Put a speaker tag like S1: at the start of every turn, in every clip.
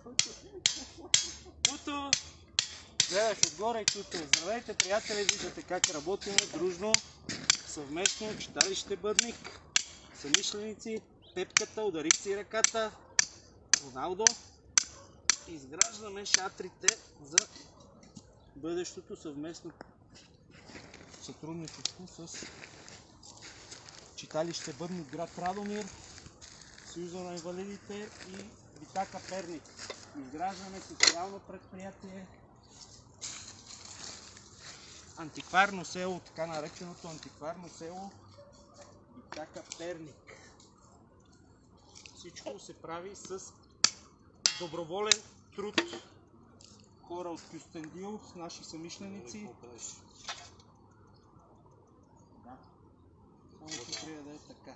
S1: Туто! Гледаш отгоре и Туто. Здравейте, приятели, виждате как работим дружно, съвместно, читалище Бъдник, съмишленици, Пепката, удари си ръката, Роналдо. Изграждаме шатрите за бъдещото съвместно сътрудничество с читалище Бъдник, град Радомир, Съюза на инвалидите и Витака, Перник. Изграждаме социално предприятие, антикварно село, така нареченото антикварно село Витака, Перник. Всичко се прави с доброволен труд. Хора от Кюстендил, наши съмишленици. Да. Само ще трябва да е така.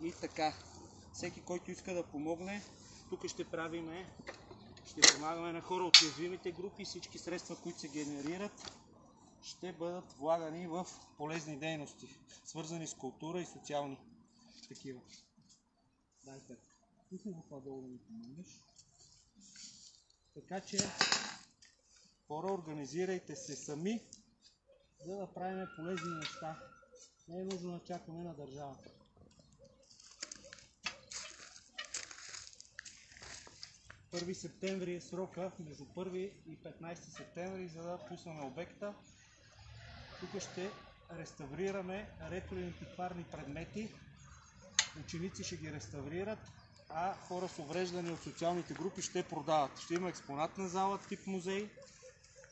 S1: И така. Всеки, който иска да помогне, тук ще помагаме на хора от уязвимите групи. Всички средства, които се генерират, ще бъдат влагани в полезни дейности, свързани с култура и социални такива. Дайте, пусни го по-долу да ми помогнеш. Така че, хора, организирайте се сами, за да правим полезни неща. Не е нужно да чакаме на държавата. 1 септември е срока, между 1 и 15 септември, за да пуснем обекта. Тук ще реставрираме ретро и антикварни предмети. Ученици ще ги реставрират, а хора с увреждания от социалните групи ще продават. Ще има експонатна зала, тип музей,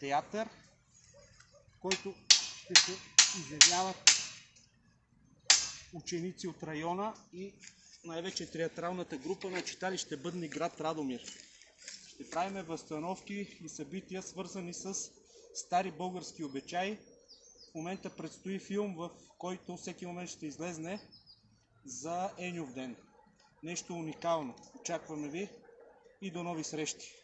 S1: театър, в който ще се изявяват ученици от района и най-вече театралната група на читалище Бъдник, град Радомир. Ще правим възстановки и събития, свързани с стари български обичаи. В момента предстои филм, в който всеки момент ще излезне за Еньов ден. Нещо уникално. Очакваме ви и до нови срещи!